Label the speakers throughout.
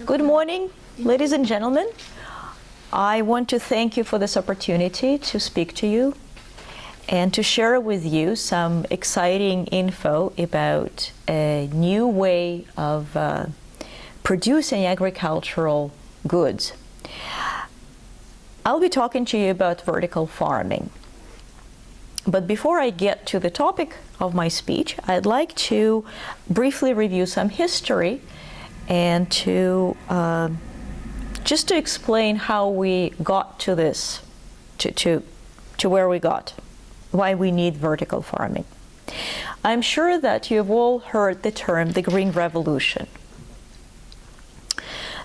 Speaker 1: Good morning, ladies and gentlemen. I want to thank you for this opportunity to speak to you and to share with you some exciting info about a new way of producing agricultural goods. I'll be talking to you about vertical farming. But before I get to the topic of my speech, I'd like to briefly review some history and to just to explain how we got to this, to where we got, why we need vertical farming. I'm sure that you've all heard the term the Green Revolution.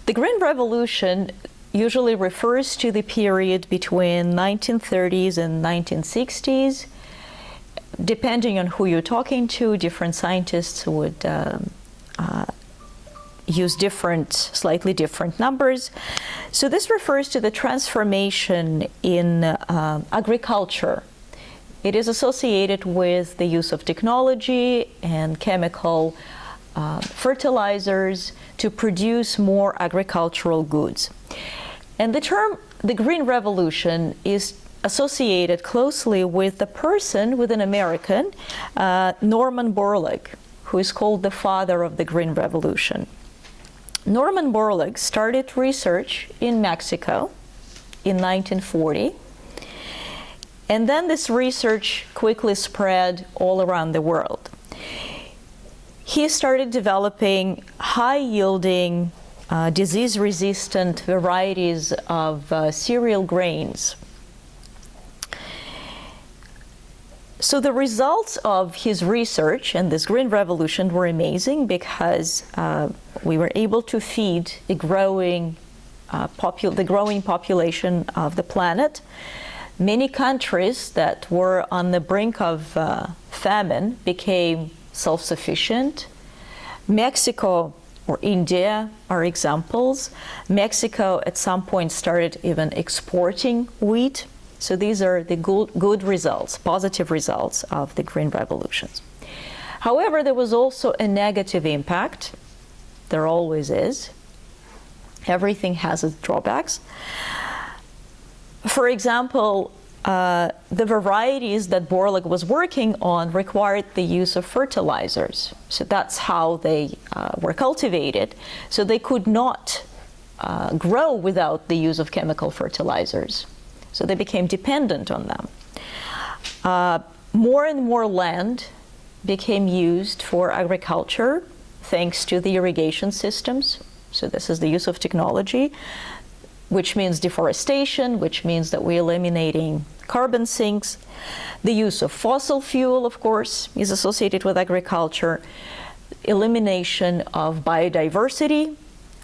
Speaker 1: The Green Revolution usually refers to the period between 1930s and 1960s. Depending on who you're talking to, different scientists would use slightly different numbers. So this refers to the transformation in agriculture. It is associated with the use of technology and chemical fertilizers to produce more agricultural goods. And the term, the Green Revolution, is associated closely with an American, Norman Borlaug, who is called the father of the Green Revolution. Norman Borlaug started research in Mexico in 1940, and then this research quickly spread all around the world. He started developing high-yielding, disease-resistant varieties of cereal grains. So the results of his research and this Green Revolution were amazing because we were able to feed the growing population of the planet. Many countries that were on the brink of famine became self-sufficient. Mexico or India are examples. Mexico at some point started even exporting wheat. So these are the good results, positive results of the Green Revolutions. However, there was also a negative impact. There always is. Everything has its drawbacks. For example, the varieties that Borlaug was working on required the use of fertilizers. So that's how they were cultivated. So they could not grow without the use of chemical fertilizers. So they became dependent on them. More and more land became used for agriculture thanks to the irrigation systems. So this is the use of technology, which means deforestation, which means that we're eliminating carbon sinks. The use of fossil fuel, of course, is associated with agriculture. Elimination of biodiversity.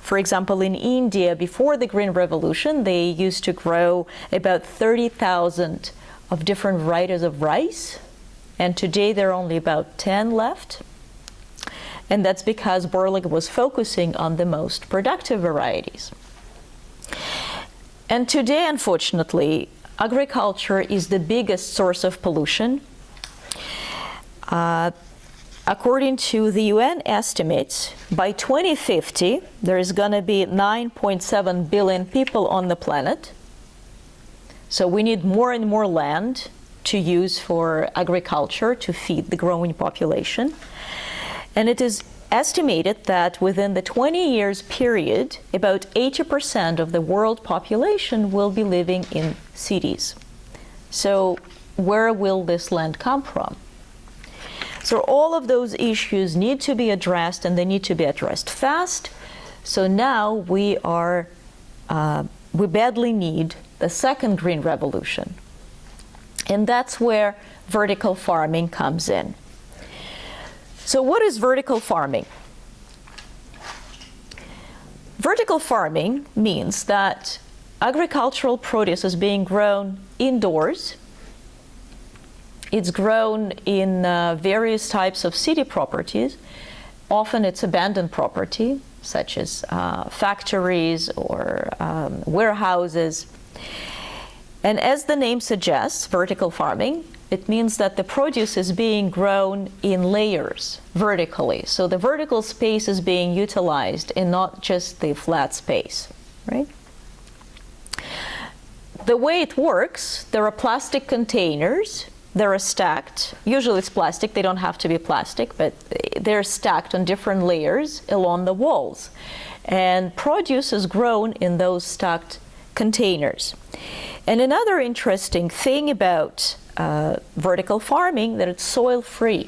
Speaker 1: For example, in India, before the Green Revolution, they used to grow about 30,000 of different varieties of rice, and today there are only about 10 left. And that's because Borlaug was focusing on the most productive varieties. And today, unfortunately, agriculture is the biggest source of pollution. According to the UN estimates, by 2050, there is going to be 9.7 billion people on the planet. So we need more and more land to use for agriculture to feed the growing population. And it is estimated that within the 20 years period, about 80% of the world population will be living in cities. So where will this land come from? So all of those issues need to be addressed, and they need to be addressed fast. So now we badly need the second Green Revolution. And that's where vertical farming comes in. So what is vertical farming? Vertical farming means that agricultural produce is being grown indoors. It's grown in various types of city properties. Often it's abandoned property, such as factories or warehouses. And as the name suggests, vertical farming, it means that the produce is being grown in layers vertically. So the vertical space is being utilized and not just the flat space, right? The way it works, there are plastic containers. They're stacked. Usually it's plastic. They don't have to be plastic, but they're stacked on different layers along the walls. And produce is grown in those stacked containers. And another interesting thing about vertical farming, that it's soil-free.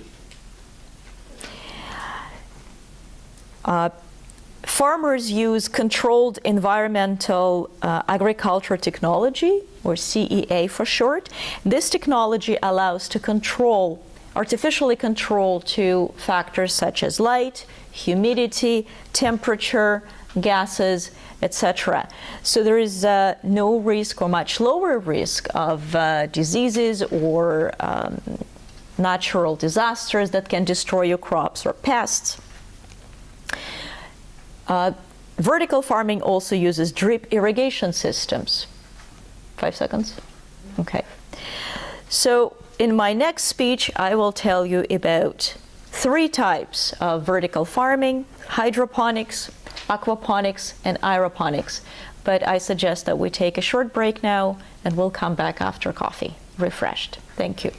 Speaker 1: Farmers use controlled environmental agriculture technology, or CEA for short. This technology allows to control, artificially control to factors such as light, humidity, temperature, gases, etc. So there is no risk, or much lower risk, of diseases or natural disasters that can destroy your crops, or pests. Vertical farming also uses drip irrigation systems. 5 seconds? Okay. So in my next speech, I will tell you about 3 types of vertical farming: hydroponics, aquaponics, and aeroponics. But I suggest that we take a short break now, and we'll come back after coffee, refreshed. Thank you.